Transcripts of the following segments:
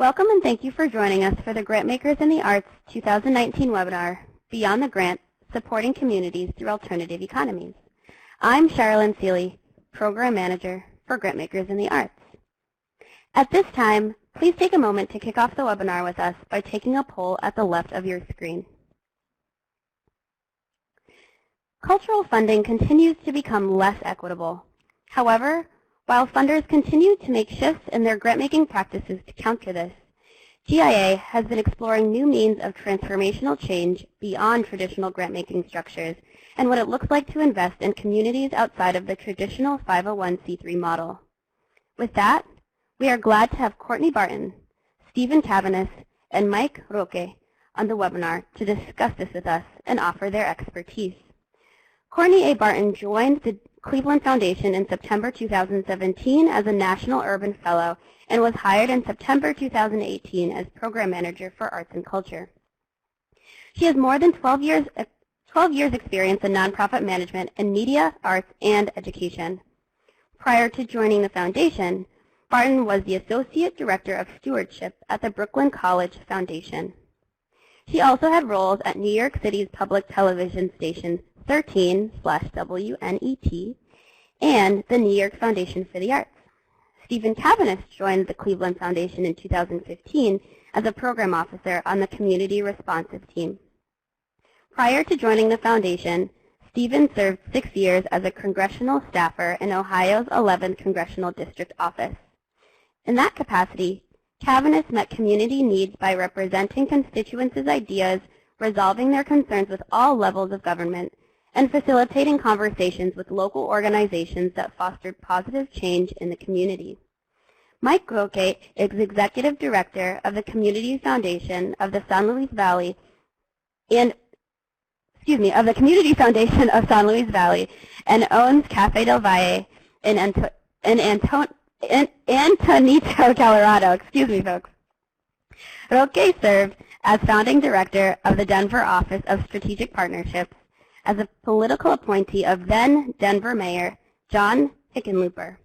Welcome and thank you for joining us for the Grantmakers in the Arts 2019 webinar, Beyond the Grant, Supporting Communities Through Alternative Economies. I'm Sherilyn Seeley, Program Manager for Grantmakers in the Arts. At this time, please take a moment to kick off the webinar with us by taking a poll at the left of your screen. Cultural funding continues to become less equitable. However, while funders continue to make shifts in their grant-making practices to counter this, GIA has been exploring new means of transformational change beyond traditional grant-making structures and what it looks like to invest in communities outside of the traditional 501c3 model. With that, we are glad to have Courtenay Barton, Stephen Caviness, and Mike Roque on the webinar to discuss this with us and offer their expertise. Courtenay A. Barton joined the Cleveland Foundation in September 2017 as a National Urban Fellow and was hired in September 2018 as Program Manager for Arts and Culture. She has more than 12 years experience in nonprofit management in media, arts, and education. Prior to joining the Foundation, Barton was the Associate Director of Stewardship at the Brooklyn College Foundation. She also had roles at New York City's public television station 13/WNET and the New York Foundation for the Arts. Stephen Caviness joined the Cleveland Foundation in 2015 as a program officer on the Community Responsive team. Prior to joining the Foundation, Stephen served 6 years as a congressional staffer in Ohio's 11th Congressional District Office. In that capacity, Caviness met community needs by representing constituents' ideas, resolving their concerns with all levels of government, and facilitating conversations with local organizations that fostered positive change in the community. Mike Roque is Executive Director of the Community Foundation of the San Luis Valley and of the Community Foundation of San Luis Valley and owns Cafe del Valle in Antonito, Colorado. Excuse me, folks. Roque served as Founding Director of the Denver Office of Strategic Partnerships as a political appointee of then Denver Mayor John Hickenlooper.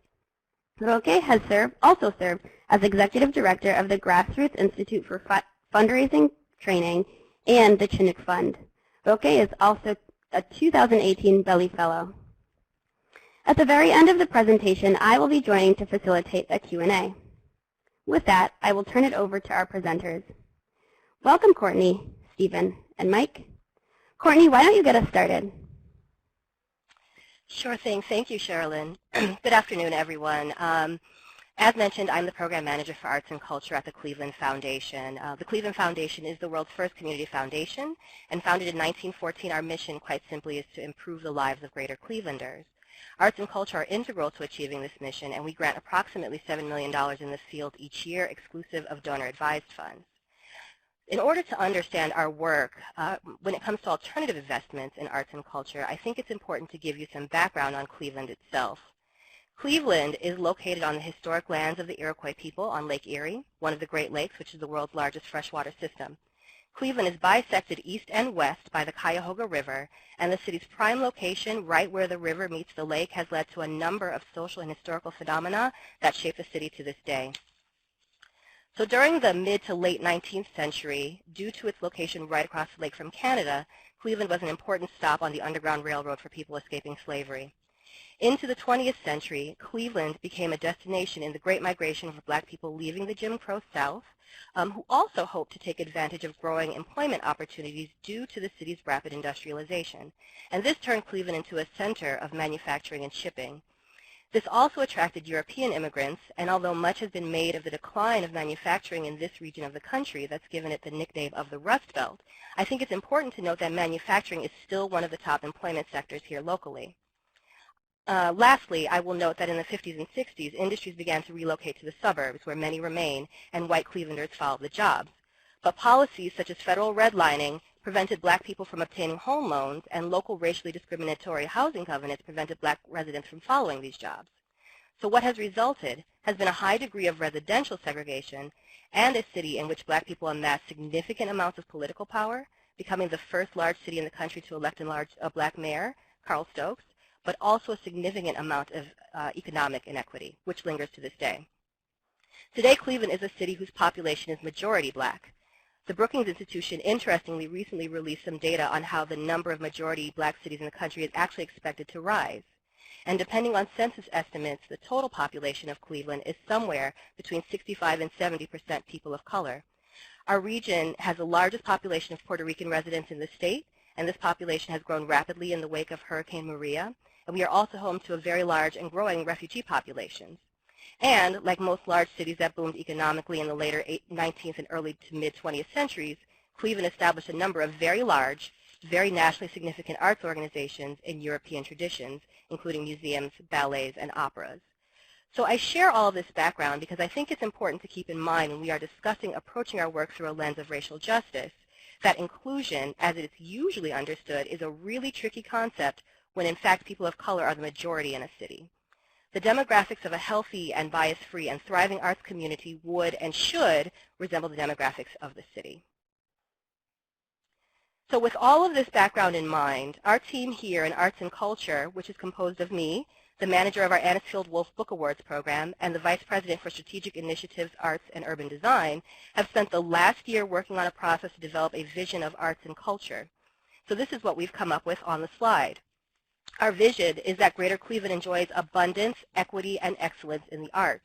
Roque has also served as Executive Director of the Grassroots Institute for Fundraising Training and the Chinook Fund. Roque is also a 2018 Belly Fellow. At the very end of the presentation, I will be joining to facilitate a Q&A. With that, I will turn it over to our presenters. Welcome, Courtenay, Stephen, and Mike. Courtenay, why don't you get us started? Sure thing. Thank you, Sherilyn. Good afternoon, everyone. As mentioned, I'm the Program Manager for Arts and Culture at the Cleveland Foundation. The Cleveland Foundation is the world's first community foundation, and founded in 1914, our mission, quite simply, is to improve the lives of greater Clevelanders. Arts and culture are integral to achieving this mission, and we grant approximately $7 million in this field each year, exclusive of donor-advised funds. In order to understand our work, when it comes to alternative investments in arts and culture, I think it's important to give you some background on Cleveland itself. Cleveland is located on the historic lands of the Iroquois people on Lake Erie, one of the Great Lakes, which is the world's largest freshwater system. Cleveland is bisected east and west by the Cuyahoga River, and the city's prime location, right where the river meets the lake, has led to a number of social and historical phenomena that shape the city to this day. So during the mid to late 19th century, due to its location right across the lake from Canada, Cleveland was an important stop on the Underground Railroad for people escaping slavery. Into the 20th century, Cleveland became a destination in the Great Migration for black people leaving the Jim Crow South, who also hoped to take advantage of growing employment opportunities due to the city's rapid industrialization. And this turned Cleveland into a center of manufacturing and shipping. This also attracted European immigrants, and although much has been made of the decline of manufacturing in this region of the country that's given it the nickname of the Rust Belt, I think it's important to note that manufacturing is still one of the top employment sectors here locally. Lastly, I will note that in the 50s and 60s, industries began to relocate to the suburbs, where many remain, and white Clevelanders followed the jobs. But policies such as federal redlining prevented black people from obtaining home loans, and local racially discriminatory housing covenants prevented black residents from following these jobs. So what has resulted has been a high degree of residential segregation and a city in which black people amassed significant amounts of political power, becoming the first large city in the country to elect a black mayor, Carl Stokes, but also a significant amount of economic inequity, which lingers to this day. Today, Cleveland is a city whose population is majority black. The Brookings Institution, interestingly, recently released some data on how the number of majority black cities in the country is actually expected to rise. And depending on census estimates, the total population of Cleveland is somewhere between 65 and 70% people of color. Our region has the largest population of Puerto Rican residents in the state, and this population has grown rapidly in the wake of Hurricane Maria. And we are also home to a very large and growing refugee population. And, like most large cities that boomed economically in the later 19th and early to mid-20th centuries, Cleveland established a number of very large, very nationally significant arts organizations in European traditions, including museums, ballets, and operas. So I share all of this background because I think it's important to keep in mind when we are discussing approaching our work through a lens of racial justice, that inclusion, as it is usually understood, is a really tricky concept when in fact people of color are the majority in a city. The demographics of a healthy and bias-free and thriving arts community would and should resemble the demographics of the city. So with all of this background in mind, our team here in Arts and Culture, which is composed of me, the manager of our Anisfield Wolf Book Awards program, and the Vice President for Strategic Initiatives, Arts, and Urban Design, have spent the last year working on a process to develop a vision of arts and culture. So this is what we've come up with on the slide. Our vision is that Greater Cleveland enjoys abundance, equity, and excellence in the arts.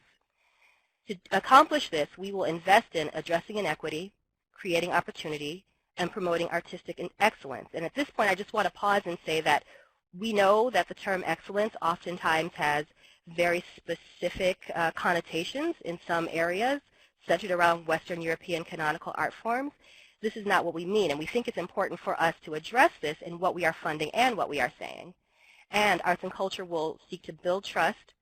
To accomplish this, we will invest in addressing inequity, creating opportunity, and promoting artistic excellence. And at this point, I just want to pause and say that we know that the term excellence oftentimes has very specific connotations in some areas centered around Western European canonical art forms. This is not what we mean, and we think it's important for us to address this in what we are funding and what we are saying. And Arts and Culture will seek to build trust,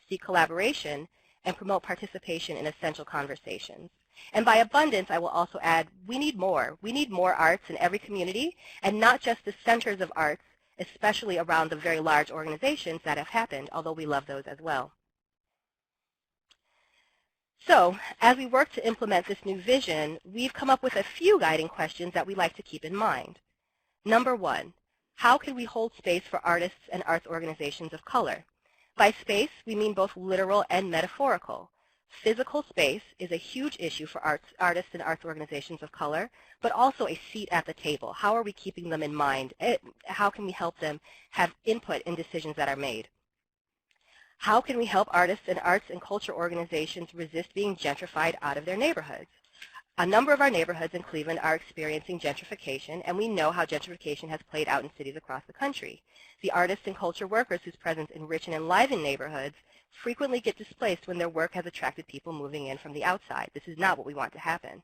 seek collaboration, and promote participation in essential conversations. And by abundance, I will also add, we need more. We need more arts in every community, and not just the centers of arts, especially around the very large organizations that have happened, although we love those as well. So, as we work to implement this new vision, we've come up with a few guiding questions that we like to keep in mind. Number one, how can we hold space for artists and arts organizations of color? By space, we mean both literal and metaphorical. Physical space is a huge issue for artists and arts organizations of color, but also a seat at the table. How are we keeping them in mind? How can we help them have input in decisions that are made? How can we help artists and arts and culture organizations resist being gentrified out of their neighborhoods? A number of our neighborhoods in Cleveland are experiencing gentrification, and we know how gentrification has played out in cities across the country. The artists and culture workers whose presence enrich and enliven neighborhoods frequently get displaced when their work has attracted people moving in from the outside. This is not what we want to happen.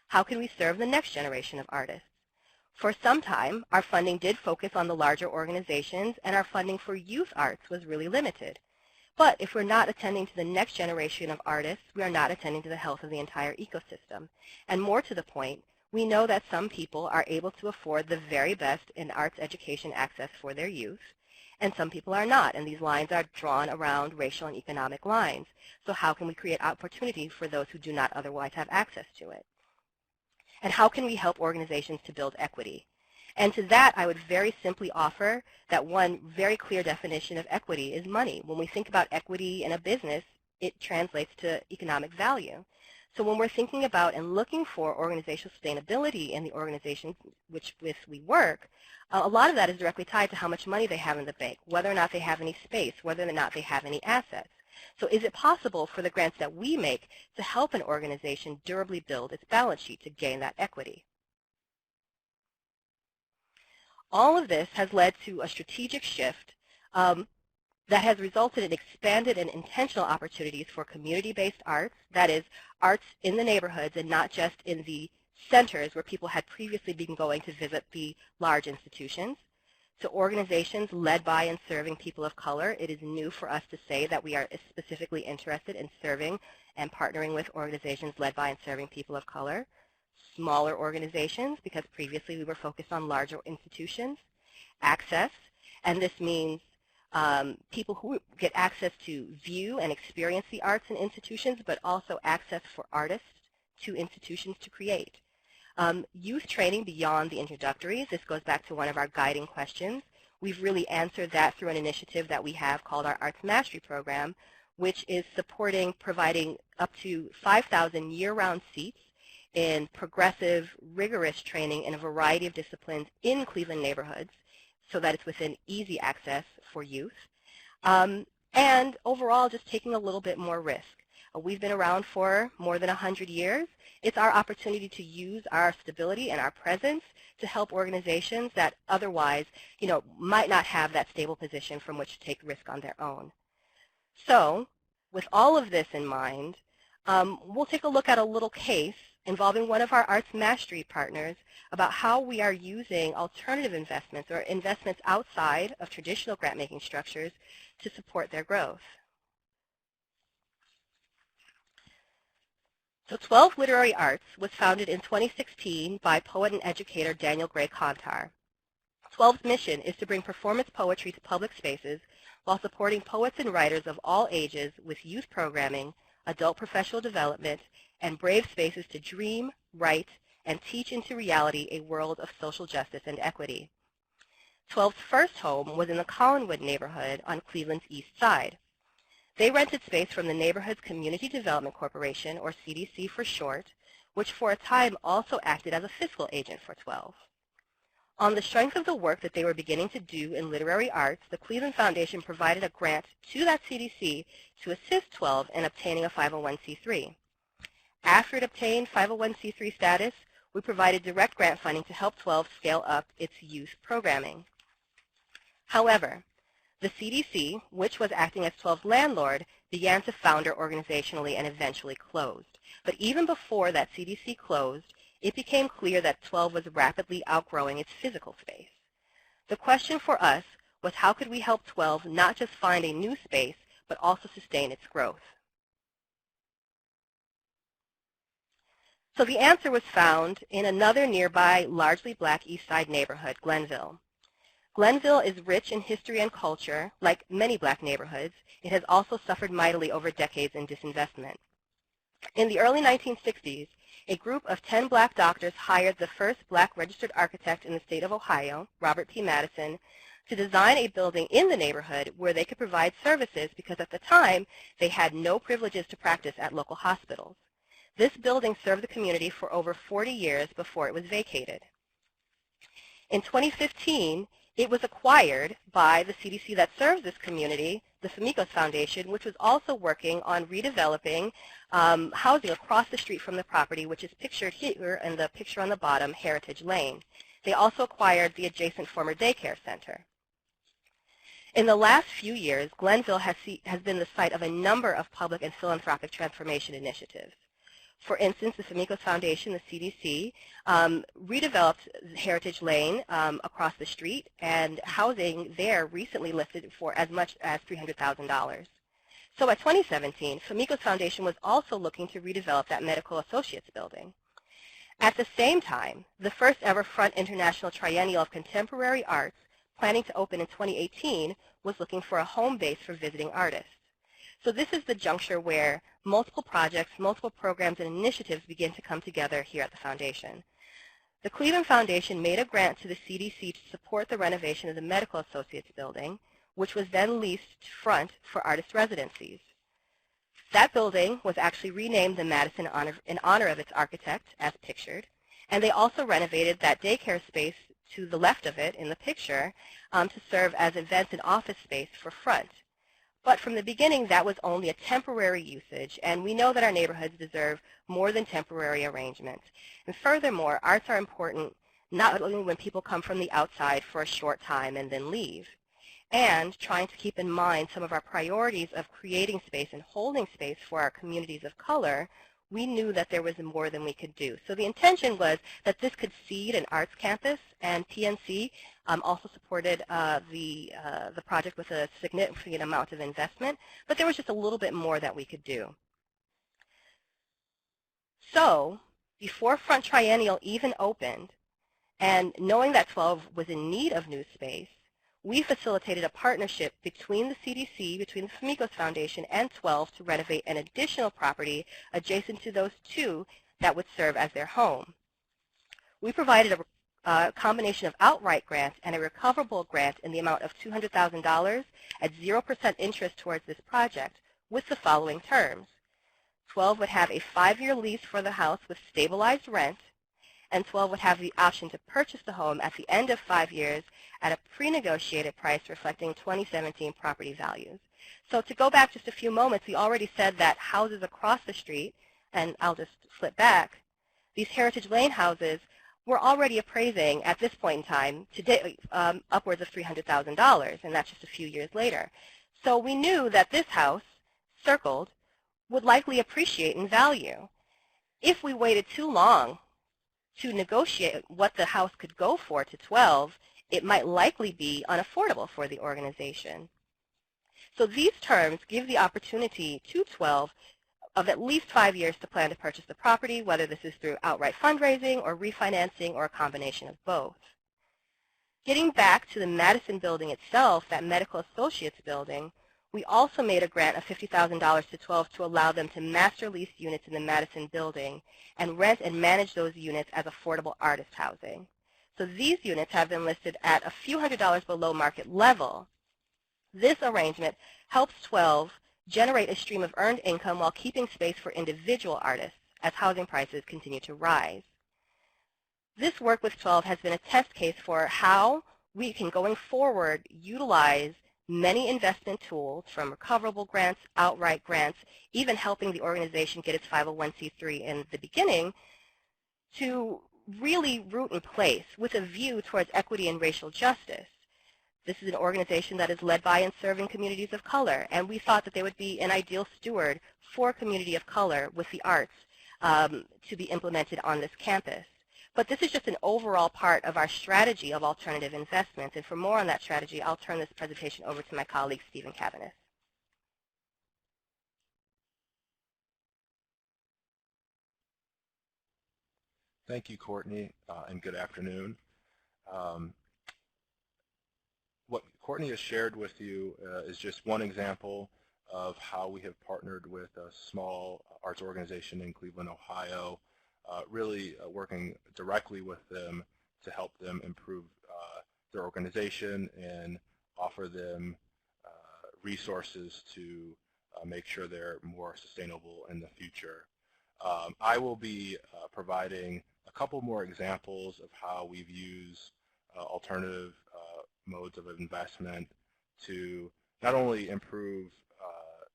How can we serve the next generation of artists? For some time, our funding did focus on the larger organizations, and our funding for youth arts was really limited. But if we're not attending to the next generation of artists, we are not attending to the health of the entire ecosystem. And more to the point, we know that some people are able to afford the very best in arts education access for their youth, and some people are not, and these lines are drawn around racial and economic lines. So how can we create opportunity for those who do not otherwise have access to it? And how can we help organizations to build equity? And to that, I would very simply offer that one very clear definition of equity is money. When we think about equity in a business, it translates to economic value. So when we're thinking about and looking for organizational sustainability in the organizations with we work, a lot of that is directly tied to how much money they have in the bank, whether or not they have any space, whether or not they have any assets. So is it possible for the grants that we make to help an organization durably build its balance sheet to gain that equity? All of this has led to a strategic shift that has resulted in expanded and intentional opportunities for community-based arts, that is, arts in the neighborhoods and not just in the centers where people had previously been going to visit the large institutions. To organizations led by and serving people of color, it is new for us to say that we are specifically interested in serving and partnering with organizations led by and serving people of color. Smaller organizations, because previously we were focused on larger institutions. Access, and this means people who get access to view and experience the arts in institutions, but also access for artists to institutions to create. Youth training beyond the introductories. This goes back to one of our guiding questions. We've really answered that through an initiative that we have called our Arts Mastery Program, which is providing up to 5,000 year-round seats in progressive, rigorous training in a variety of disciplines in Cleveland neighborhoods so that it's within easy access for youth. And overall, just taking a little bit more risk. We've been around for more than 100 years. It's our opportunity to use our stability and our presence to help organizations that otherwise, might not have that stable position from which to take risk on their own. So, with all of this in mind, we'll take a look at a little case involving one of our Arts Mastery partners about how we are using alternative investments or investments outside of traditional grant-making structures to support their growth. So 12 Literary Arts was founded in 2016 by poet and educator Daniel Gray Contar. 12's mission is to bring performance poetry to public spaces while supporting poets and writers of all ages with youth programming, adult professional development, and brave spaces to dream, write, and teach into reality a world of social justice and equity. 12's first home was in the Collinwood neighborhood on Cleveland's east side. They rented space from the neighborhood's Community Development Corporation, or CDC for short, which for a time also acted as a fiscal agent for 12. On the strength of the work that they were beginning to do in literary arts, the Cleveland Foundation provided a grant to that CDC to assist 12 in obtaining a 501c3. After it obtained 501c3 status, we provided direct grant funding to help 12 scale up its youth programming. However, the CDC, which was acting as 12's landlord, began to founder organizationally and eventually closed. But even before that CDC closed, it became clear that 12 was rapidly outgrowing its physical space. The question for us was how could we help 12 not just find a new space, but also sustain its growth? So the answer was found in another nearby, largely black East Side neighborhood, Glenville. Glenville is rich in history and culture. Like many black neighborhoods, it has also suffered mightily over decades in disinvestment. In the early 1960s, a group of 10 black doctors hired the first black registered architect in the state of Ohio, Robert P. Madison, to design a building in the neighborhood where they could provide services because at the time they had no privileges to practice at local hospitals. This building served the community for over 40 years before it was vacated. In 2015, it was acquired by the CDC that serves this community, the Famicos Foundation, which was also working on redeveloping housing across the street from the property, which is pictured here in the picture on the bottom, Heritage Lane. They also acquired the adjacent former daycare center. In the last few years, Glenville has been the site of a number of public and philanthropic transformation initiatives. For instance, the Famicos Foundation, the CDC, redeveloped Heritage Lane across the street, and housing there recently listed for as much as $300,000. So by 2017, Famicos Foundation was also looking to redevelop that Medical Associates building. At the same time, the first ever Front International Triennial of Contemporary Arts, planning to open in 2018, was looking for a home base for visiting artists. So this is the juncture where multiple projects, multiple programs, and initiatives begin to come together here at the Foundation. The Cleveland Foundation made a grant to the CDC to support the renovation of the Medical Associates building, which was then leased to Front for artist residencies. That building was actually renamed the Madison in honor of its architect, as pictured, and they also renovated that daycare space to the left of it in the picture to serve as events and office space for Front. But from the beginning, that was only a temporary usage, and we know that our neighborhoods deserve more than temporary arrangements. And furthermore, arts are important not only when people come from the outside for a short time and then leave, and trying to keep in mind some of our priorities of creating space and holding space for our communities of color, we knew that there was more than we could do. So the intention was that this could seed an arts campus, and PNC also supported the project with a significant amount of investment, but there was just a little bit more that we could do. So before Front Triennial even opened, and knowing that 12 was in need of new space, we facilitated a partnership between the CDC, between the Famicos Foundation, and 12 to renovate an additional property adjacent to those two that would serve as their home. We provided a combination of outright grant and a recoverable grant in the amount of $200,000 at 0% interest towards this project, with the following terms. 12 would have a 5-year lease for the house with stabilized rent, and 12 would have the option to purchase the home at the end of 5 years at a pre-negotiated price reflecting 2017 property values. So to go back just a few moments, we already said that houses across the street, and I'll just flip back, these Heritage Lane houses were already appraising at this point in time today upwards of $300,000, and that's just a few years later. So we knew that this house, circled, would likely appreciate in value. If we waited too long to negotiate what the house could go for to 12, it might likely be unaffordable for the organization. So these terms give the opportunity to 12 of at least 5 years to plan to purchase the property, whether this is through outright fundraising or refinancing or a combination of both. Getting back to the Madison building itself, that Medical Associates building, we also made a grant of $50,000 to 12 to allow them to master lease units in the Madison building and rent and manage those units as affordable artist housing. So these units have been listed at a few $100s below market level. This arrangement helps 12 generate a stream of earned income while keeping space for individual artists as housing prices continue to rise. This work with 12 has been a test case for how we can, going forward, utilize many investment tools from recoverable grants, outright grants, even helping the organization get its 501c3 in the beginning, to really root in place with a view towards equity and racial justice. This is an organization that is led by and serving communities of color, and we thought that they would be an ideal steward for a community of color with the arts to be implemented on this campus. But this is just an overall part of our strategy of alternative investments, and for more on that strategy, I'll turn this presentation over to my colleague, Stephen Caviness. Thank you, Courtney, and good afternoon. What Courtney has shared with you is just one example of how we have partnered with a small arts organization in Cleveland, Ohio, really working directly with them to help them improve their organization and offer them resources to make sure they're more sustainable in the future. I will be providing a couple more examples of how we've used alternative modes of investment to not only improve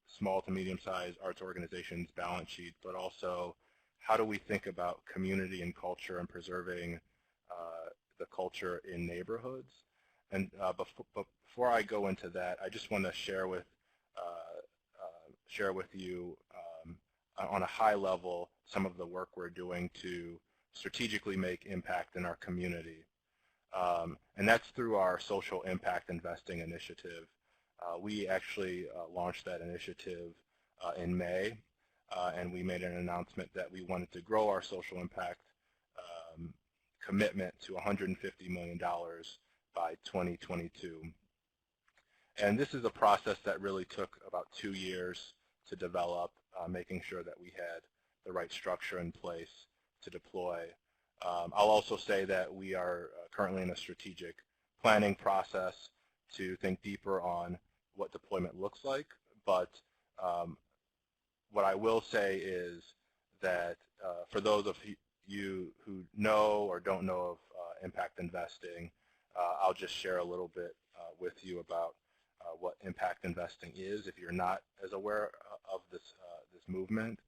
small to medium-sized arts organizations' balance sheets, but also how do we think about community and culture and preserving the culture in neighborhoods. And before I go into that, I just want to share with you on a high level some of the work we're doing to strategically make impact in our community. And that's through our social impact investing initiative. We actually launched that initiative in May, and we made an announcement that we wanted to grow our social impact commitment to $150 million by 2022. And this is a process that really took about 2 years to develop, making sure that we had the right structure in place to deploy. I'll also say that we are currently in a strategic planning process to think deeper on what deployment looks like, but what I will say is that for those of you who know or don't know of impact investing, I'll just share a little bit with you about what impact investing is if you're not as aware of this movement.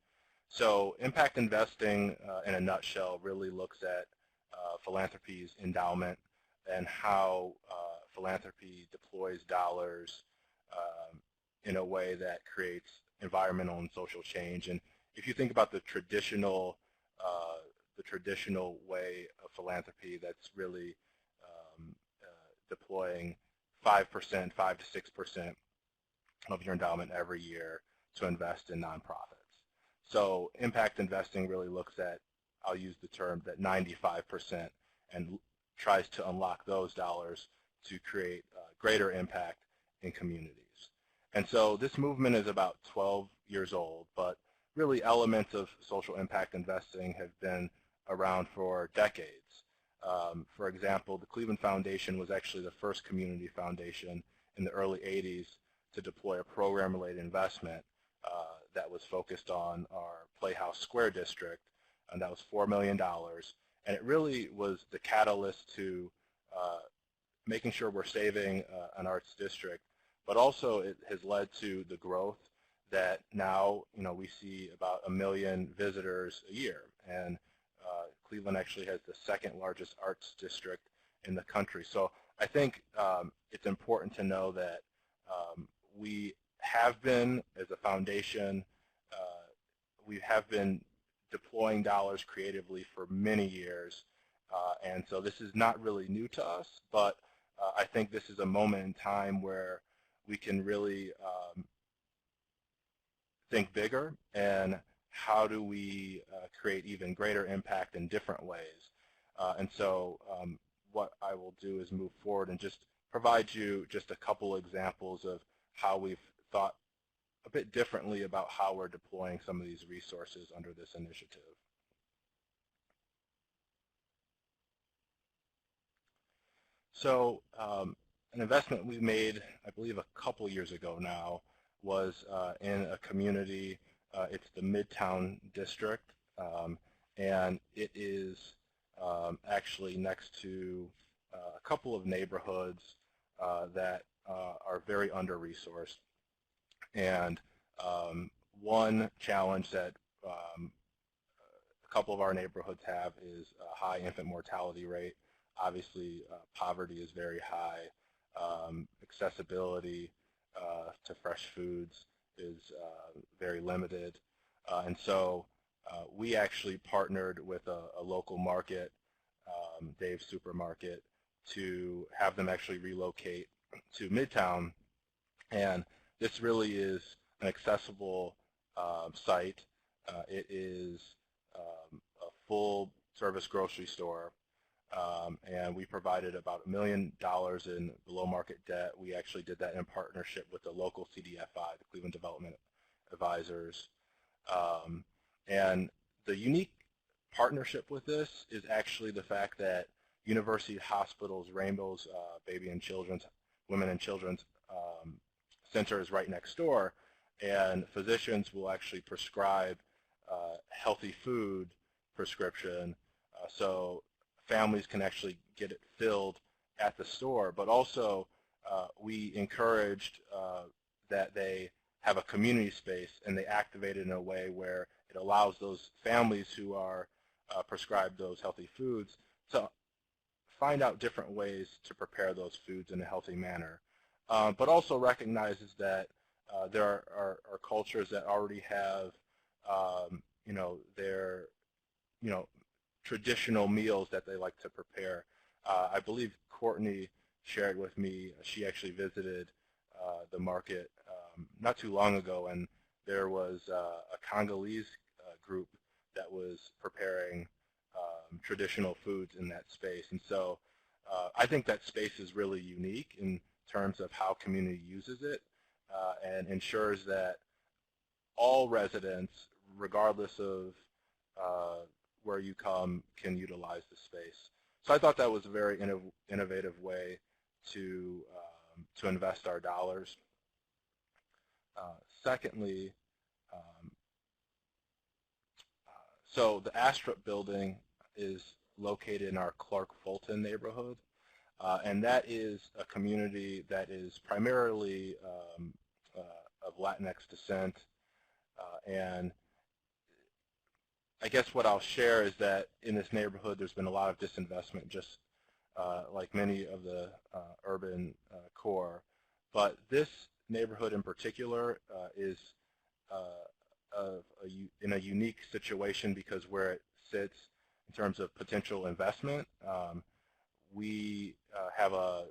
So impact investing in a nutshell really looks at philanthropy's endowment and how philanthropy deploys dollars in a way that creates environmental and social change. And if you think about the traditional way of philanthropy, that's really deploying 5%, 5 to 6% of your endowment every year to invest in nonprofits. So impact investing really looks at, I'll use the term, that 95% and tries to unlock those dollars to create greater impact in communities. And so this movement is about 12 years old, but really elements of social impact investing have been around for decades. For example, the Cleveland Foundation was actually the first community foundation in the early 80s to deploy a program-related investment that was focused on our Playhouse Square district, and that was $4 million. And it really was the catalyst to making sure we're saving an arts district, but also it has led to the growth that now, we see about 1 million visitors a year. And Cleveland actually has the second largest arts district in the country. So I think it's important to know that we have been, as a foundation, we have been deploying dollars creatively for many years. And so this is not really new to us, but I think this is a moment in time where we can really think bigger and how do we create even greater impact in different ways. And so what I will do is move forward and just provide you just a couple examples of how we've thought a bit differently about how we're deploying some of these resources under this initiative. So an investment we made, I believe, a couple years ago now was in a community. It's the Midtown District, and it is actually next to a couple of neighborhoods that are very under-resourced. And one challenge that a couple of our neighborhoods have is a high infant mortality rate. Obviously, poverty is very high. Accessibility to fresh foods is very limited. And so we actually partnered with a local market, Dave's Supermarket, to have them actually relocate to Midtown. And this really is an accessible site. It is a full-service grocery store. And we provided about $1 million in below-market debt. We actually did that in partnership with the local CDFI, the Cleveland Development Advisors. And the unique partnership with this is actually the fact that University Hospital's Rainbow's Baby and Children's, Women and Children's Center is right next door, and physicians will actually prescribe healthy food prescription. So families can actually get it filled at the store, but also we encouraged that they have a community space and they activate it in a way where it allows those families who are prescribed those healthy foods to find out different ways to prepare those foods in a healthy manner, but also recognizes that there are cultures that already have their traditional meals that they like to prepare. I believe Courtenay shared with me, she actually visited the market not too long ago, and there was a Congolese group that was preparing traditional foods in that space. And so I think that space is really unique in terms of how community uses it and ensures that all residents, regardless of where you come, can utilize the space. So I thought that was a very innovative way to invest our dollars. Secondly, so the Astrup building is located in our Clark Fulton neighborhood, and that is a community that is primarily of Latinx descent, and I guess what I'll share is that in this neighborhood there's been a lot of disinvestment, just like many of the urban core. But this neighborhood in particular is in a unique situation because where it sits in terms of potential investment. We have a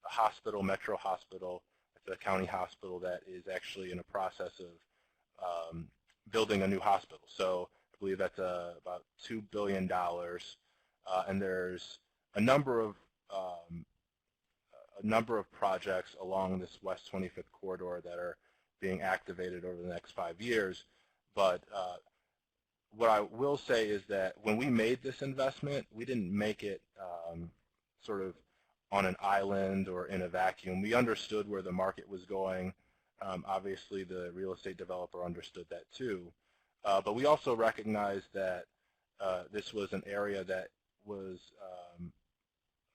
hospital, Metro Hospital, it's a county hospital that is actually in a process of building a new hospital. So I believe that's about $2 billion, and there's a number of projects along this West 25th corridor that are being activated over the next 5 years. But what I will say is that when we made this investment, we didn't make it sort of on an island or in a vacuum. We understood where the market was going. Obviously, the real estate developer understood that too. But we also recognized that this was an area that was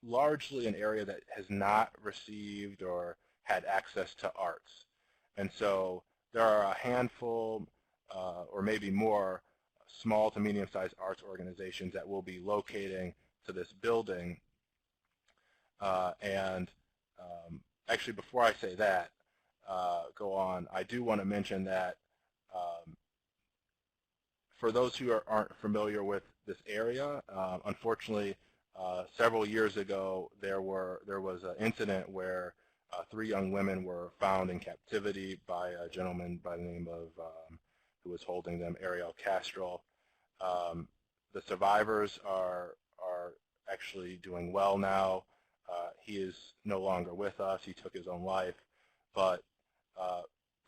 largely an area that has not received or had access to arts. And so there are a handful or maybe more small to medium-sized arts organizations that will be locating to this building. Actually, before I say that, go on, I do want to mention that for those who aren't familiar with this area, unfortunately, several years ago, there was an incident where 3 young women were found in captivity by a gentleman by the name of, who was holding them, Ariel Castro. The survivors are actually doing well now. He is no longer with us. He took his own life. But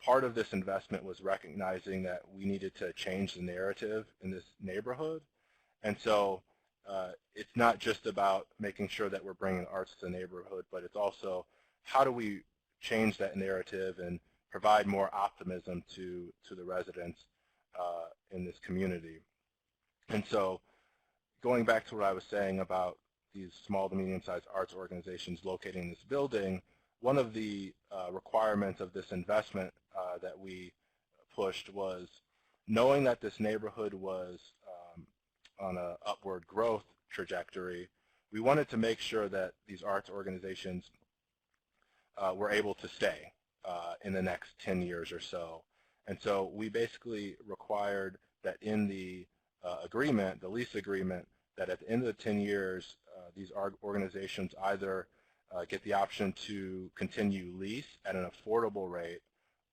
part of this investment was recognizing that we needed to change the narrative in this neighborhood. And so it's not just about making sure that we're bringing arts to the neighborhood, but it's also how do we change that narrative and provide more optimism to the residents in this community. And so going back to what I was saying about these small to medium-sized arts organizations locating in this building, one of the requirements of this investment that we pushed was knowing that this neighborhood was on an upward growth trajectory. We wanted to make sure that these arts organizations were able to stay in the next 10 years or so. And so we basically required that in the agreement, the lease agreement, that at the end of the 10 years, these organizations either get the option to continue lease at an affordable rate,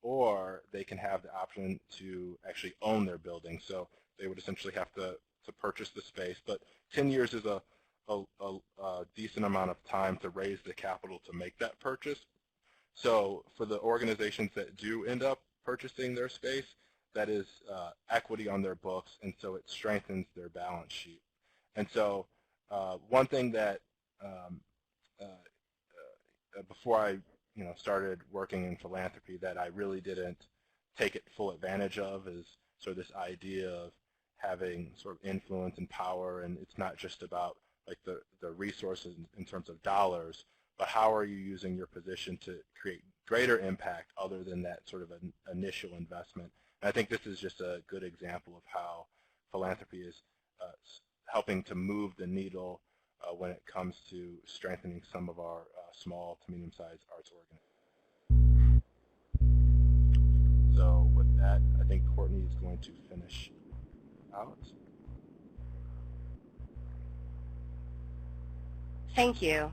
or they can have the option to actually own their building. So they would essentially have to purchase the space. But 10 years is a decent amount of time to raise the capital to make that purchase. So for the organizations that do end up purchasing their space, that is equity on their books, and so it strengthens their balance sheet. And so one thing that before I started working in philanthropy that I really didn't take it full advantage of is sort of this idea of having sort of influence and power, and it's not just about like the resources in terms of dollars, but how are you using your position to create greater impact other than that sort of an initial investment. And I think this is just a good example of how philanthropy is helping to move the needle when it comes to strengthening some of our small to medium-sized arts organizations. So with that, I think Courtney is going to finish out. Thank you.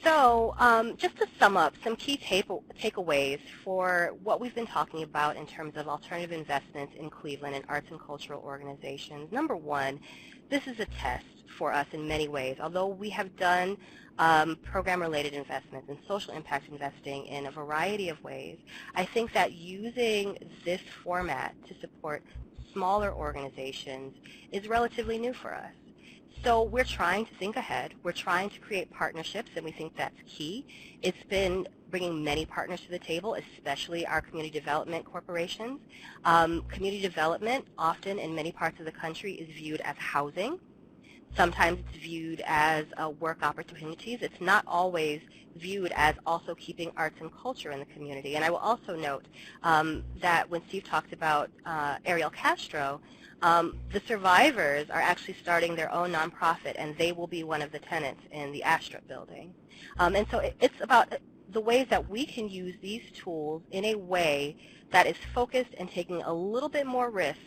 So just to sum up, some key takeaways for what we've been talking about in terms of alternative investments in Cleveland and arts and cultural organizations. Number one, this is a test for us in many ways. Although we have done program-related investments and social impact investing in a variety of ways, I think that using this format to support smaller organizations is relatively new for us. So we're trying to think ahead. We're trying to create partnerships, and we think that's key. It's been bringing many partners to the table, especially our community development corporations. Community development often in many parts of the country is viewed as housing. Sometimes it's viewed as work opportunities. It's not always viewed as also keeping arts and culture in the community. And I will also note that when Steve talked about Ariel Castro, the survivors are actually starting their own nonprofit, and they will be one of the tenants in the Astrup building. And so it's about the ways that we can use these tools in a way that is focused and taking a little bit more risk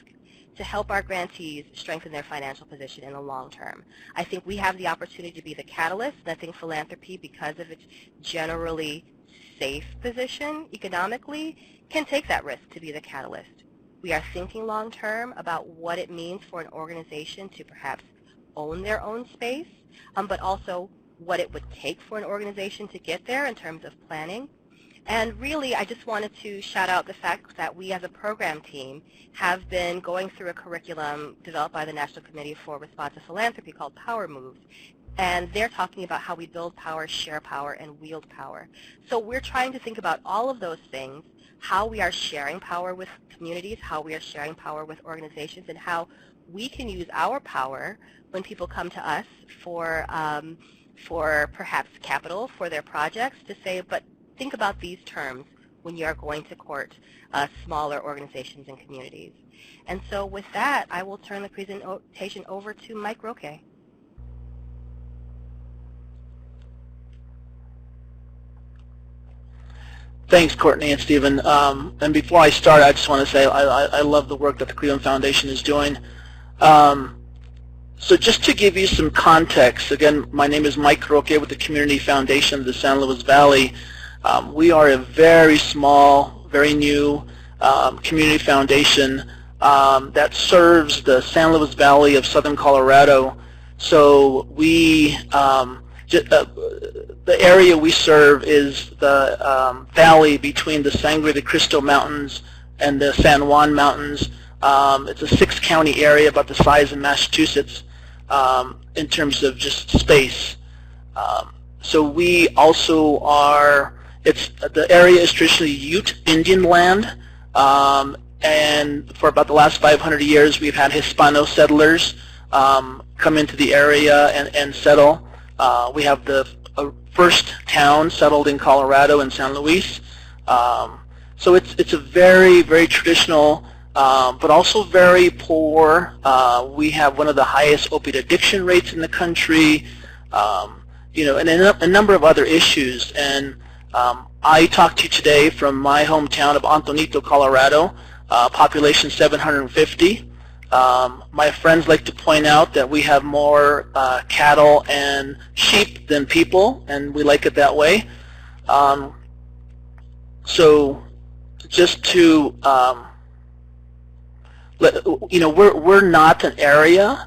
to help our grantees strengthen their financial position in the long term. I think we have the opportunity to be the catalyst, and I think philanthropy, because of its generally safe position economically, can take that risk to be the catalyst. We are thinking long term about what it means for an organization to perhaps own their own space, but also what it would take for an organization to get there in terms of planning. And really, I just wanted to shout out the fact that we as a program team have been going through a curriculum developed by the National Committee for Responsive Philanthropy called Power Moves. And they're talking about how we build power, share power, and wield power. So we're trying to think about all of those things, how we are sharing power with communities, how we are sharing power with organizations, and how we can use our power when people come to us for perhaps capital for their projects to say, but think about these terms when you are going to court smaller organizations and communities. And so with that, I will turn the presentation over to Mike Roque. Thanks, Courtney and Stephen. And before I start, I just want to say I love the work that the Cleveland Foundation is doing. So just to give you some context, again, my name is Mike Roque with the Community Foundation of the San Luis Valley. We are a very small, very new community foundation that serves the San Luis Valley of southern Colorado. So we, the area we serve is the valley between the Sangre de Cristo Mountains and the San Juan Mountains. It's a 6-county area about the size of Massachusetts in terms of just space. So we also are, the area is traditionally Ute Indian land, and for about the last 500 years we've had Hispano settlers come into the area and settle. We have the first town settled in Colorado in San Luis. So it's a very, very traditional but also very poor. We have one of the highest opiate addiction rates in the country, you know, and a number of other issues. And I talked to you today from my hometown of Antonito, Colorado, population 750. My friends like to point out that we have more cattle and sheep than people, and we like it that way. So just to you know, we're not an area.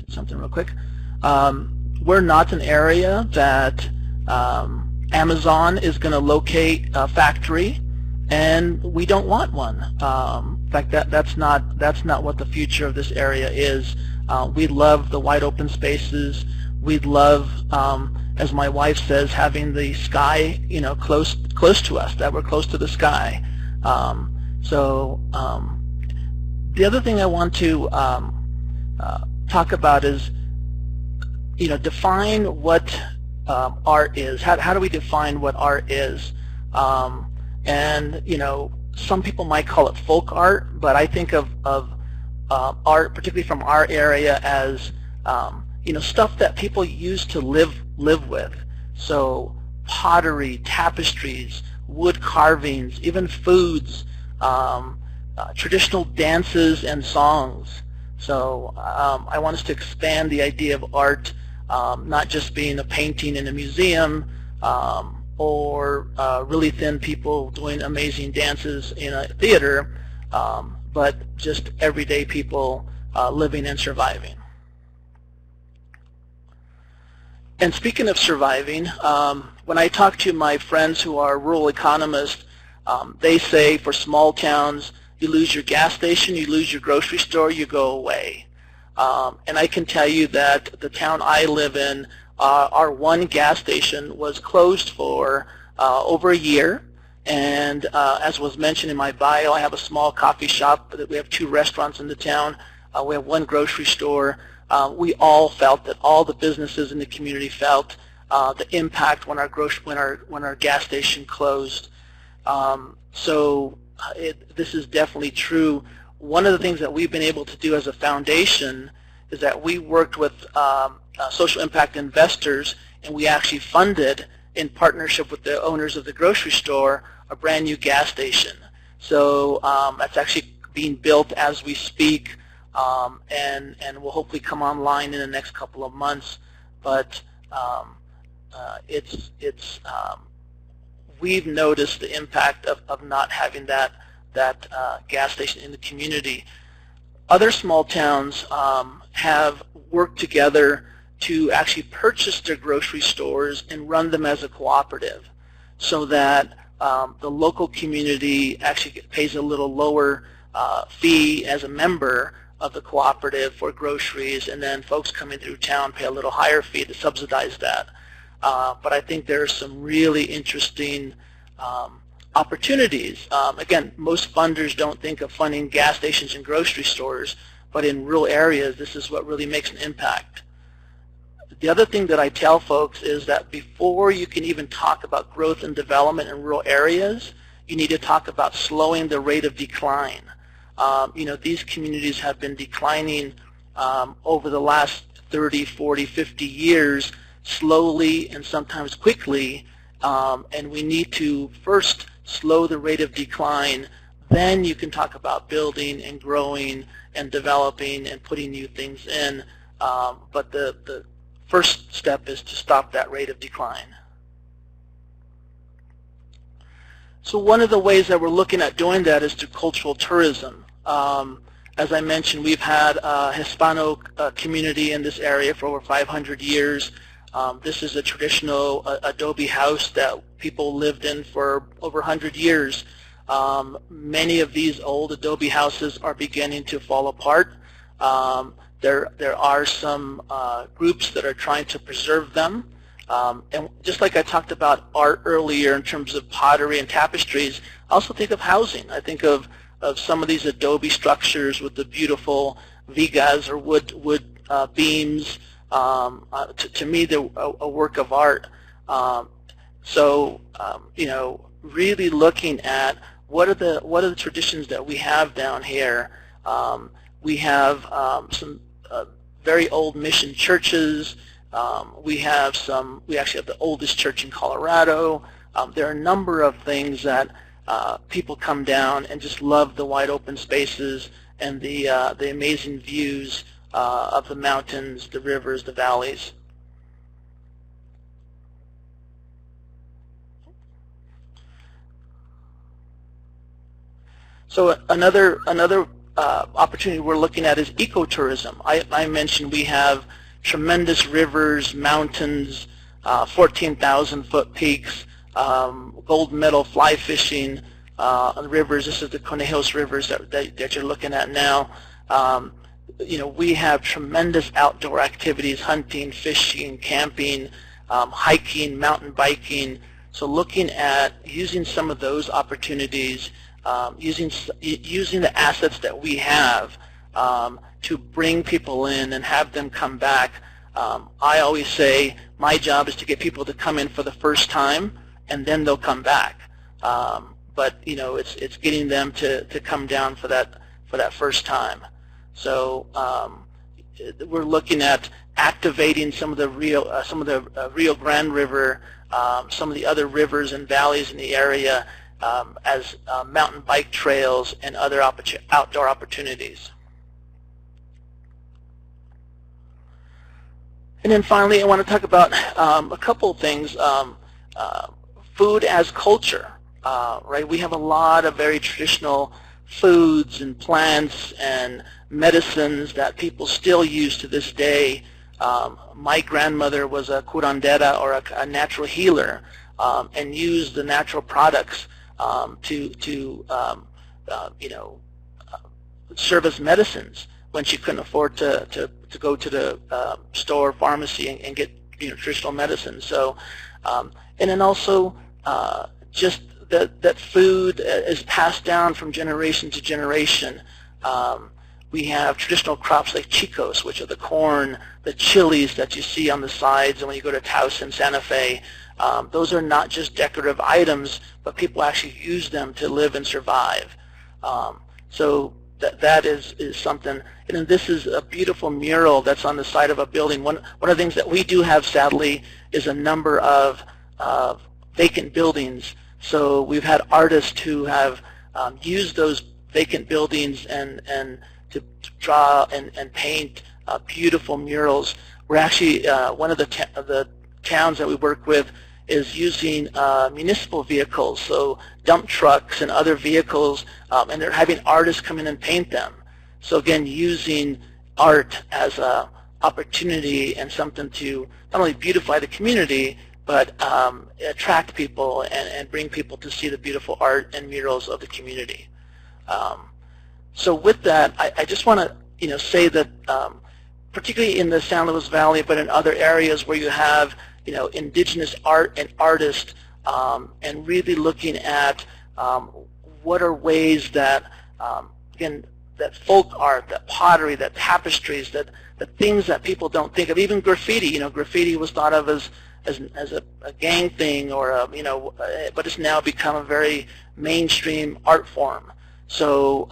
Something real quick. We're not an area that Amazon is going to locate a factory, and we don't want one. In fact, that's not what the future of this area is. We love the wide open spaces. We'd love, as my wife says, having the sky, you know, close to us, that we're close to the sky. The other thing I want to talk about is, you know, define what art is. How do we define what art is? And, you know, some people might call it folk art, but I think of art, particularly from our area, as you know, stuff that people used to live with. So pottery, tapestries, wood carvings, even foods, traditional dances and songs. So I want us to expand the idea of art, not just being a painting in a museum or really thin people doing amazing dances in a theater, but just everyday people living and surviving. And speaking of surviving, when I talk to my friends who are rural economists, they say for small towns, you lose your gas station, you lose your grocery store, you go away. And I can tell you that the town I live in, our one gas station was closed for over a year. And as was mentioned in my bio, I have a small coffee shop. We have 2 restaurants in the town. We have 1 grocery store. We all felt that all the businesses in the community felt the impact when our gas station closed. This is definitely true. One of the things that we've been able to do as a foundation is that we worked with social impact investors, and we actually funded, in partnership with the owners of the grocery store, a brand new gas station. So that's actually being built as we speak. And will hopefully come online in the next couple of months. But we've noticed the impact of not having that gas station in the community. Other small towns have worked together to actually purchase their grocery stores and run them as a cooperative, so that the local community actually pays a little lower fee as a member of the cooperative for groceries, and then folks coming through town pay a little higher fee to subsidize that. but I think there are some really interesting opportunities. Again, most funders don't think of funding gas stations and grocery stores, but in rural areas, this is what really makes an impact. The other thing that I tell folks is that before you can even talk about growth and development in rural areas, you need to talk about slowing the rate of decline. These communities have been declining over the last 30, 40, 50 years, slowly and sometimes quickly, and we need to first slow the rate of decline. Then you can talk about building and growing and developing and putting new things in, but the first step is to stop that rate of decline. So one of the ways that we're looking at doing that is through cultural tourism. As I mentioned, we've had a Hispano community in this area for over 500 years. This is a traditional adobe house that people lived in for over 100 years. Many of these old adobe houses are beginning to fall apart. There are some groups that are trying to preserve them. And just like I talked about art earlier in terms of pottery and tapestries, I also think of housing. I think of some of these adobe structures with the beautiful vigas or wood beams. To me, they're a work of art. Really looking at what are the traditions that we have down here. We have some very old mission churches. We actually have the oldest church in Colorado. There are a number of things that people come down and just love the wide open spaces and the amazing views of the mountains, the rivers, the valleys. So another opportunity we're looking at is ecotourism. I mentioned we have tremendous rivers, mountains, 14,000-foot peaks, gold medal fly fishing on the rivers. This is the Conejos rivers that you're looking at now. We have tremendous outdoor activities, hunting, fishing, camping, hiking, mountain biking. So looking at using some of those opportunities, using the assets that we have to bring people in and have them come back. I always say my job is to get people to come in for the first time, and then they'll come back. But it's getting them to come down for that first time. So we're looking at activating some of the Rio Grande River, some of the other rivers and valleys in the area as mountain bike trails and other outdoor opportunities. And then finally, I want to talk about a couple of things. Food as culture, right? We have a lot of very traditional foods and plants and medicines that people still use to this day. My grandmother was a curandera, or a natural healer, and used the natural products to serve as medicines when she couldn't afford to go to the store or pharmacy and get traditional medicine. So, and then also just that food is passed down from generation to generation. We have traditional crops like chicos, which are the corn, the chilies that you see on the sides, and when you go to Taos and Santa Fe, those are not just decorative items, but people actually use them to live and survive. So that is something. And then this is a beautiful mural that's on the side of a building. One of the things that we do have, sadly, is a number of vacant buildings. So we've had artists who have used those vacant buildings and to draw and paint beautiful murals. We're actually, one of the towns that we work with is using municipal vehicles, so dump trucks and other vehicles, and they're having artists come in and paint them. So again, using art as an opportunity and something to not only beautify the community, but attract people and bring people to see the beautiful art and murals of the community. So with that, I just want to say that particularly in the San Luis Valley, but in other areas where you have indigenous art and artists, and really looking at what are ways that, again, that folk art, that pottery, that tapestries, that the things that people don't think of, even graffiti. Graffiti was thought of as a gang thing, or but it's now become a very mainstream art form. So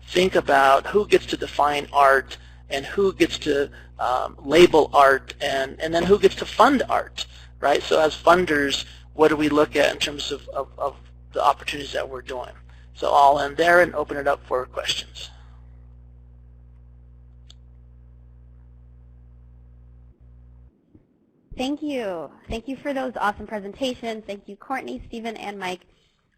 think about who gets to define art, and who gets to label art, and then who gets to fund art, right? So as funders, what do we look at in terms of the opportunities that we're doing? So I'll end there and open it up for questions. Thank you. Thank you for those awesome presentations. Thank you, Courtney, Stephen, and Mike.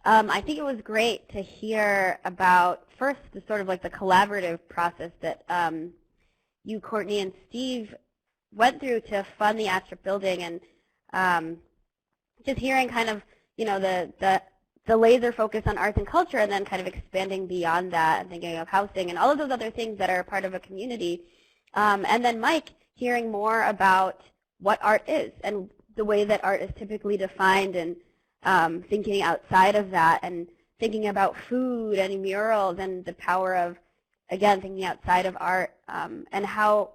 I think it was great to hear about, first, the sort of like the collaborative process that you, Courtney, and Steve went through to fund the Astrup building, and just hearing kind of, the laser focus on arts and culture, and then kind of expanding beyond that and thinking of housing and all of those other things that are part of a community. And then Mike, hearing more about what art is and the way that art is typically defined, and thinking outside of that, and thinking about food and murals and the power of, again, thinking outside of art, and how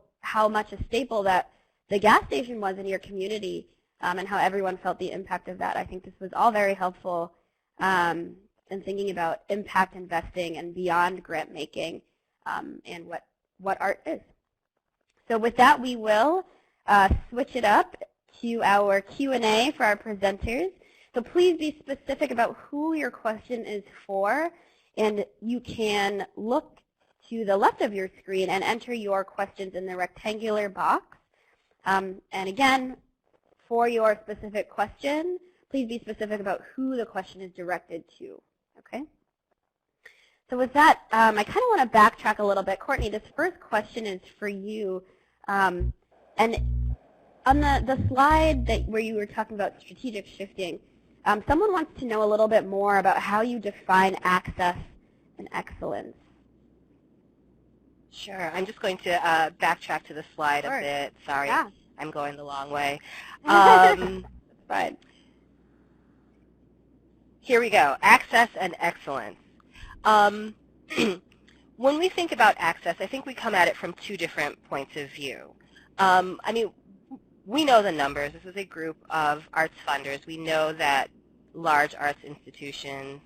much a staple that the gas station was in your community, and how everyone felt the impact of that. I think this was all very helpful in thinking about impact investing and beyond grant making, and what art is. So with that, we will switch it up to our Q&A for our presenters. So please be specific about who your question is for, and you can look to the left of your screen and enter your questions in the rectangular box. And again, for your specific question, please be specific about who the question is directed to, okay? So with that, I kind of want to backtrack a little bit. Courtney, this first question is for you. And on the slide where you were talking about strategic shifting, someone wants to know a little bit more about how you define access and excellence. Sure. I'm just going to backtrack to the slide a bit. Sorry, yeah. I'm going the long way. Fine. Here we go. Access and excellence. When we think about access, I think we come at it from two different points of view. I mean, we know the numbers. This is a group of arts funders. We know that large arts institutions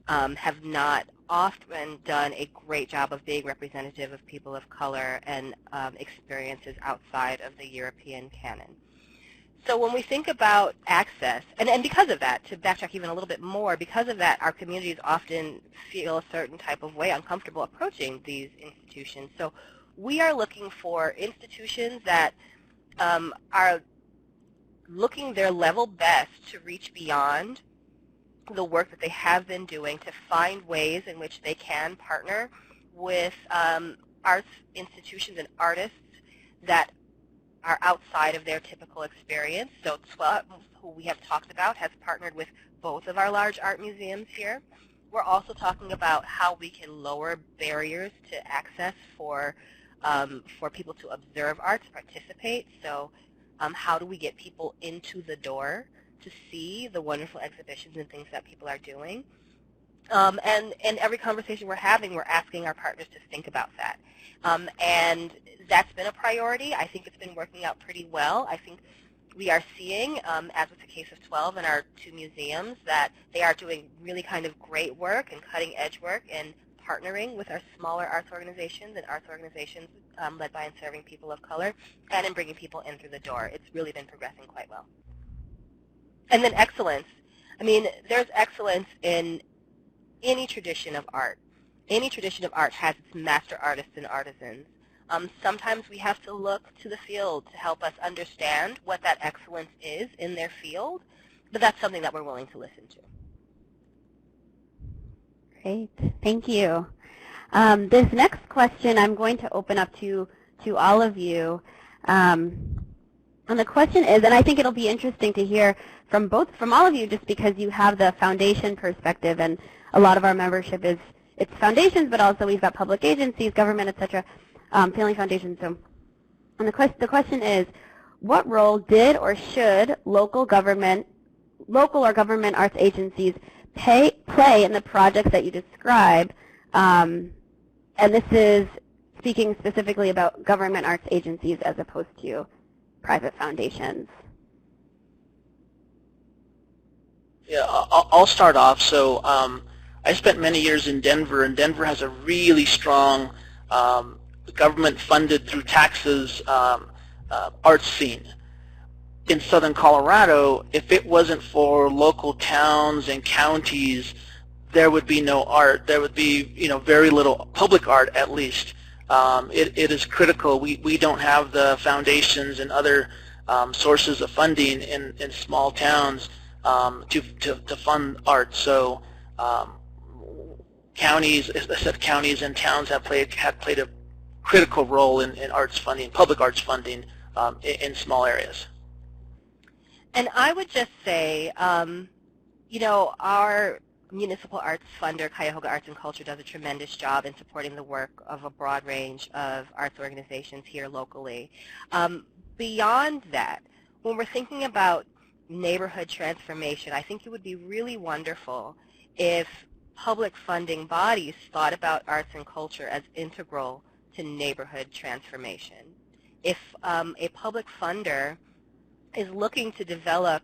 have not often done a great job of being representative of people of color and experiences outside of the European canon. So when we think about access, and because of that, to backtrack even a little bit more, because of that, our communities often feel a certain type of way, uncomfortable approaching these institutions. So we are looking for institutions that are looking their level best to reach beyond the work that they have been doing, to find ways in which they can partner with arts institutions and artists that are outside of their typical experience. So 12, who we have talked about, has partnered with both of our large art museums here. We're also talking about how we can lower barriers to access for people to observe art, to participate. So how do we get people into the door to see the wonderful exhibitions and things that people are doing? And in every conversation we're having, we're asking our partners to think about that. And that's been a priority. I think it's been working out pretty well. I think we are seeing, as with the case of 12 and our two museums, that they are doing really kind of great work and cutting-edge work and partnering with our smaller arts organizations and arts organizations led by and serving people of color, and in bringing people in through the door. It's really been progressing quite well. And then excellence. I mean, there's excellence in any tradition of art. Any tradition of art has its master artists and artisans. Sometimes we have to look to the field to help us understand what that excellence is in their field, but that's something that we're willing to listen to. Great, thank you. This next question I'm going to open up to all of you. And the question is, and I think it'll be interesting to hear from all of you, just because you have the foundation perspective, and a lot of our membership it's foundations, but also we've got public agencies, government, etc., family foundations. So, and the question is, what role did or should local or government arts agencies play in the projects that you describe? And this is speaking specifically about government arts agencies as opposed to private foundations. Yeah, I'll start off. So I spent many years in Denver, and Denver has a really strong government-funded through taxes arts scene. In southern Colorado, if it wasn't for local towns and counties, there would be no art. There would be, very little public art, at least. It is critical. We don't have the foundations and other sources of funding in small towns to fund art. So counties, as I said, counties and towns have played a critical role in arts funding, public arts funding in small areas. And I would just say, our municipal arts funder, Cuyahoga Arts and Culture, does a tremendous job in supporting the work of a broad range of arts organizations here locally. Beyond that, when we're thinking about neighborhood transformation, I think it would be really wonderful if public funding bodies thought about arts and culture as integral to neighborhood transformation. If a public funder is looking to develop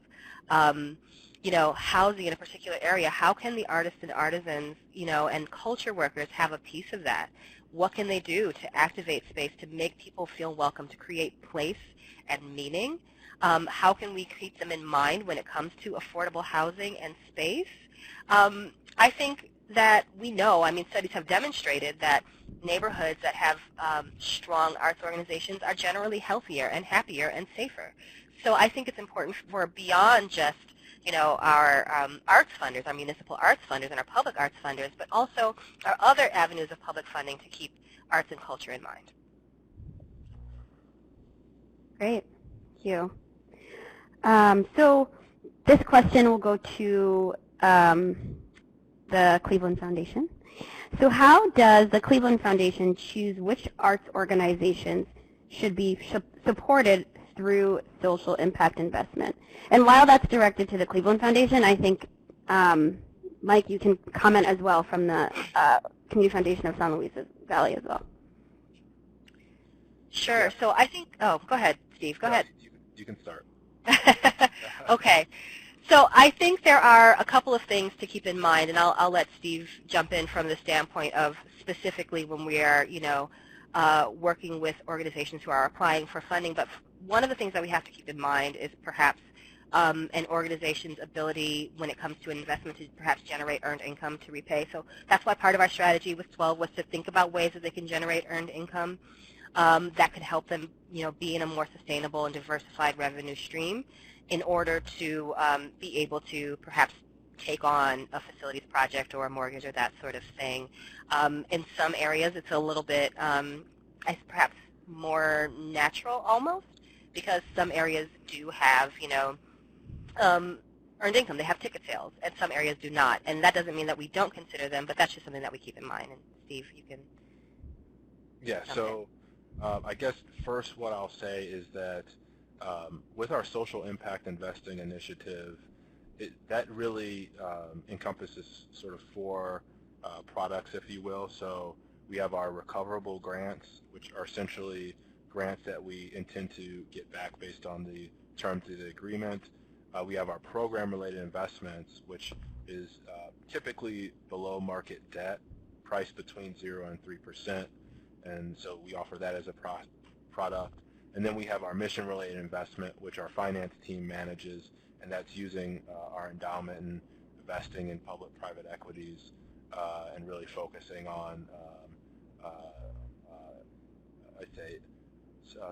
housing in a particular area, how can the artists and artisans, and culture workers have a piece of that? What can they do to activate space, to make people feel welcome, to create place and meaning? How can we keep them in mind when it comes to affordable housing and space? I think that we know, studies have demonstrated that neighborhoods that have strong arts organizations are generally healthier and happier and safer. So I think it's important for beyond just our arts funders, our municipal arts funders and our public arts funders, but also our other avenues of public funding to keep arts and culture in mind. Great. Thank you. So this question will go to the Cleveland Foundation. So how does the Cleveland Foundation choose which arts organizations should be supported through social impact investment? And while that's directed to the Cleveland Foundation, I think, Mike, you can comment as well from the Community Foundation of San Luis Valley as well. Sure. So I think, go ahead, Steve. Go ahead. You can start. Okay. So I think there are a couple of things to keep in mind, and I'll let Steve jump in from the standpoint of specifically when we are, working with organizations who are applying for funding. But one of the things that we have to keep in mind is perhaps an organization's ability when it comes to an investment to perhaps generate earned income to repay. So that's why part of our strategy with 12 was to think about ways that they can generate earned income that could help them, be in a more sustainable and diversified revenue stream in order to be able to perhaps take on a facilities project or a mortgage or that sort of thing. In some areas, it's a little bit perhaps more natural almost, because some areas do have, earned income. They have ticket sales, and some areas do not. And that doesn't mean that we don't consider them, but that's just something that we keep in mind. And Steve, you can. Yeah, so I guess first what I'll say is that with our social impact investing initiative, that really encompasses sort of four products, if you will. So we have our recoverable grants, which are essentially grants that we intend to get back based on the terms of the agreement. We have our program-related investments, which is typically below market debt, priced between 0 and 3%, and so we offer that as a product. And then we have our mission-related investment, which our finance team manages, and that's using our endowment and investing in public-private equities and really focusing on, I'd say,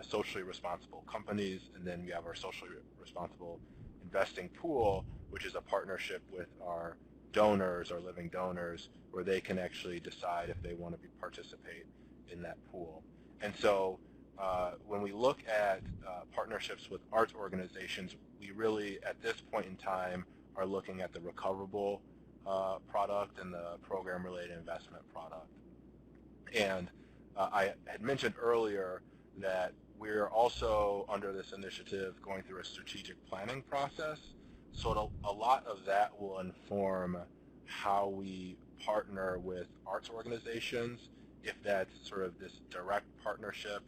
socially responsible companies. And then we have our socially responsible investing pool, which is a partnership with our donors, our living donors, where they can actually decide if they want to participate in that pool. And so when we look at partnerships with arts organizations, we really, at this point in time, are looking at the recoverable product and the program-related investment product. And I had mentioned earlier that we're also, under this initiative, going through a strategic planning process. So a lot of that will inform how we partner with arts organizations, if that's sort of this direct partnership,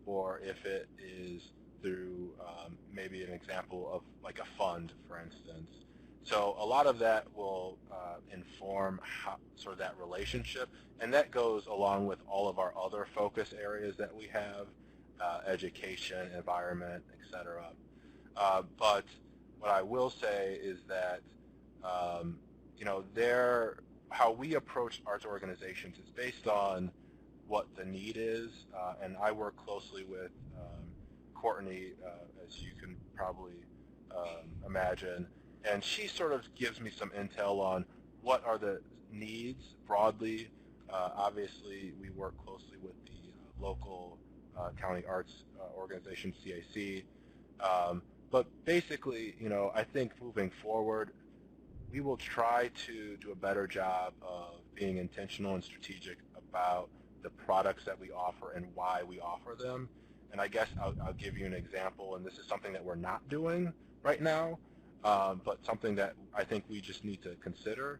or if it is through maybe an example of like a fund, for instance. So a lot of that will inform sort of that relationship, and that goes along with all of our other focus areas that we have, education, environment, etc. But what I will say is that you know, how we approach arts organizations is based on what the need is, and I work closely with Courtenay, as you can probably imagine, and she sort of gives me some intel on what are the needs broadly. Obviously, we work closely with the local county arts organization, CAC, but basically, you know, I think moving forward, we will try to do a better job of being intentional and strategic about the products that we offer and why we offer them. And I guess I'll give you an example, and this is something that we're not doing right now, but something that I think we just need to consider.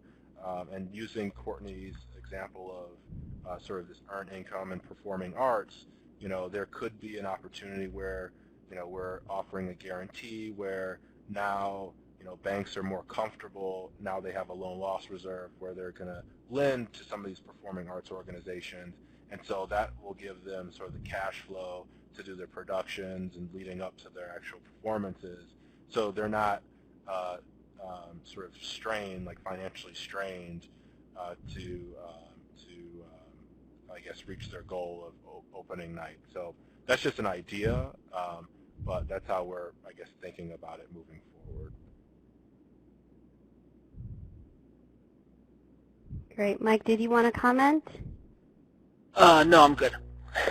And using Courtenay's example of sort of this earned income and performing arts, you know, there could be an opportunity where, you know, we're offering a guarantee where now, you know, banks are more comfortable, now they have a loan loss reserve where they're going to lend to some of these performing arts organizations, and so that will give them sort of the cash flow to do their productions and leading up to their actual performances, so they're not sort of strained, like financially strained, to I guess reach their goal of opening night. So that's just an idea, but that's how we're, I guess, thinking about it moving forward. Great. Mike, did you want to comment? No, I'm good.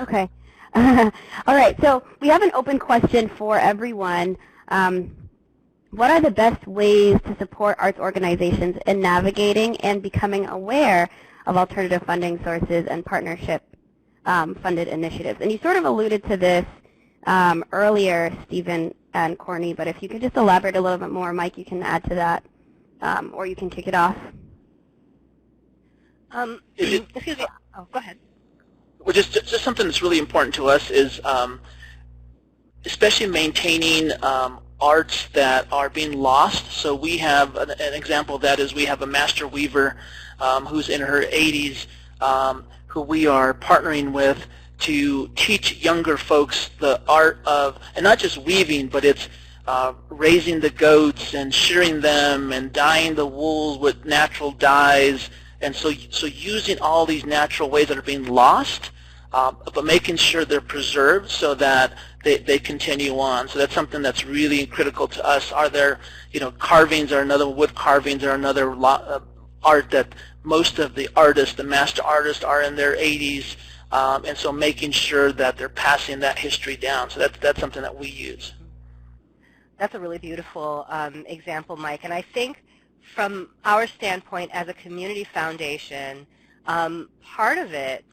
Okay. All right. So we have an open question for everyone. What are the best ways to support arts organizations in navigating and becoming aware of alternative funding sources and partnership funded initiatives? And you sort of alluded to this earlier, Stephen and Courtenay, but if you could just elaborate a little bit more, Mike, you can add to that, or you can kick it off. Excuse me. Oh, go ahead. Well, just something that's really important to us is especially maintaining arts that are being lost. So we have an example of that is we have a master weaver who's in her 80s who we are partnering with to teach younger folks the art of, and not just weaving, but it's raising the goats and shearing them and dyeing the wool with natural dyes. And so using all these natural ways that are being lost, but making sure they're preserved so that they continue on. So that's something that's really critical to us. Are there, you know, carvings are another, wood carvings are another art that most of the artists, the master artists, are in their 80s, and so making sure that they're passing that history down. So that's something that we use. That's a really beautiful example, Mike. And I think from our standpoint as a community foundation, part of it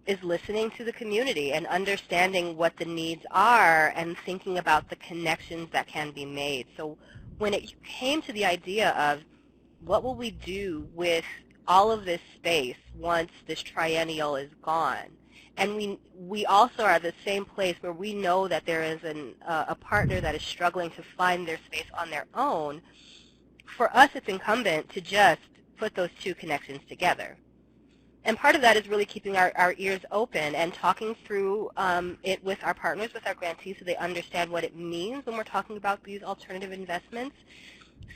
is listening to the community and understanding what the needs are and thinking about the connections that can be made. So when it came to the idea of what will we do with all of this space once this triennial is gone, and we also are the same place where we know that there is a partner that is struggling to find their space on their own, for us it's incumbent to just put those two connections together. And part of that is really keeping our ears open and talking through it with our partners, with our grantees, so they understand what it means when we're talking about these alternative investments.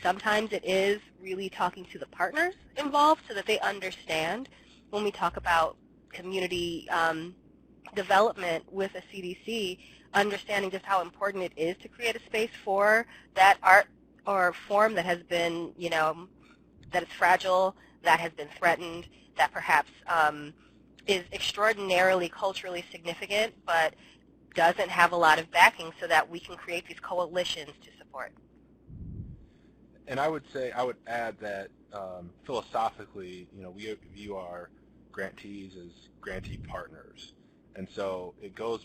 Sometimes it is really talking to the partners involved so that they understand when we talk about community development with a CDC, understanding just how important it is to create a space for that art or form that has been, you know, that is fragile, that has been threatened, that perhaps is extraordinarily culturally significant but doesn't have a lot of backing, so that we can create these coalitions to support. And I would add that philosophically, you know, we view our grantees as grantee partners, and so it goes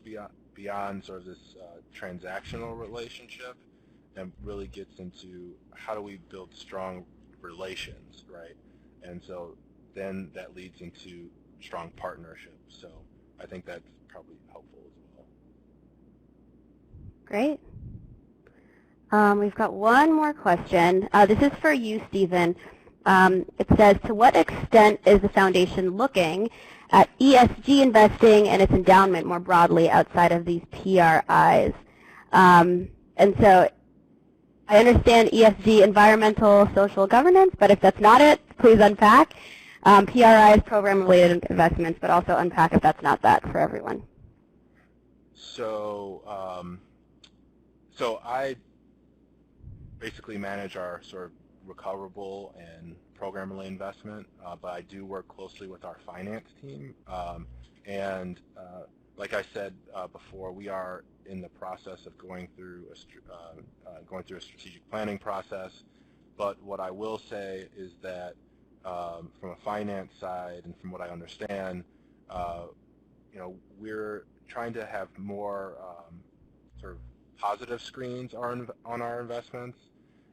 beyond sort of this transactional relationship and really gets into how do we build strong relations, right? And so then that leads into strong partnerships. So I think that's probably helpful as well. Great. We've got one more question. This is for you, Stephen. It says, to what extent is the foundation looking at ESG investing and its endowment more broadly outside of these PRIs? And so I understand ESG, environmental, social governance, but if that's not it, please unpack. PRIs, program-related investments, but also unpack if that's not that for everyone. So, so I basically manage our sort of recoverable and program-related investment, but I do work closely with our finance team. Like I said before, we are in the process of going through a strategic planning process. But what I will say is that from a finance side and from what I understand, we're trying to have more sort of positive screens on our investments,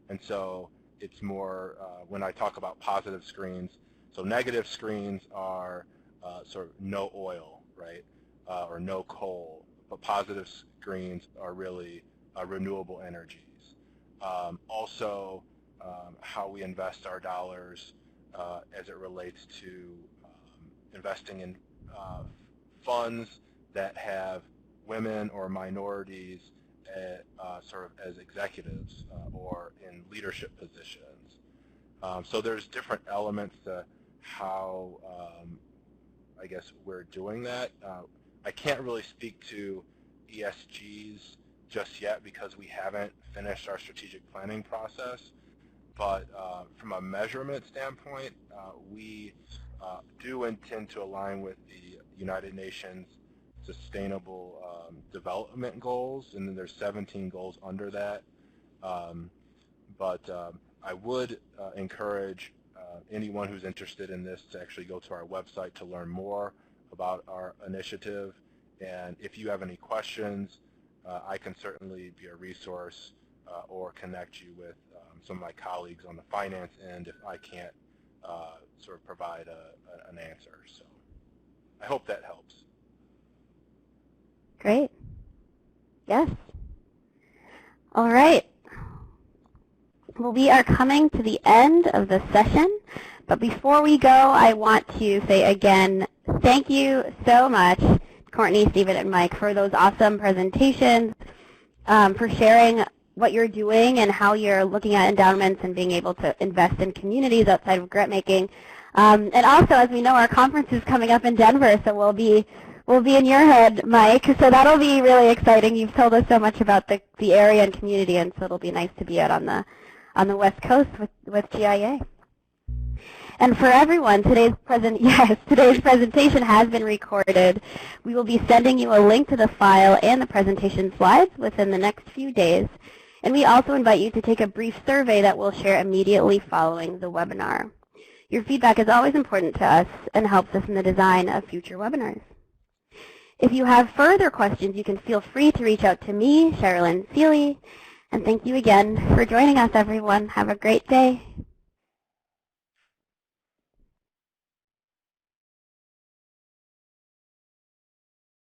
and so it's more when I talk about positive screens. So negative screens are sort of no oil, right, or no coal, but positive screens are really renewable energies. Also, how we invest our dollars as it relates to investing in funds that have women or minorities sort of as executives or in leadership positions. So there's different elements to how I guess we're doing that. I can't really speak to ESGs just yet because we haven't finished our strategic planning process, but from a measurement standpoint, we do intend to align with the United Nations Sustainable Development Goals, and then there's 17 goals under that. But I would encourage anyone who's interested in this to actually go to our website to learn more about our initiative. And if you have any questions, I can certainly be a resource or connect you with some of my colleagues on the finance end if I can't sort of provide an answer. So I hope that helps. Great. Yes. All right. Well, we are coming to the end of the session, but before we go, I want to say again, thank you so much, Courtenay, Stephen, and Mike, for those awesome presentations, for sharing what you're doing and how you're looking at endowments and being able to invest in communities outside of grant making. And also, as we know, our conference is coming up in Denver, so we'll be in your head, Mike, so that'll be really exciting. You've told us so much about the area and community, and so it'll be nice to be out on the West Coast with GIA. And for everyone, today's presentation has been recorded. We will be sending you a link to the file and the presentation slides within the next few days. And we also invite you to take a brief survey that we'll share immediately following the webinar. Your feedback is always important to us and helps us in the design of future webinars. If you have further questions, you can feel free to reach out to me, Sherilyn Seeley. And thank you again for joining us, everyone. Have a great day.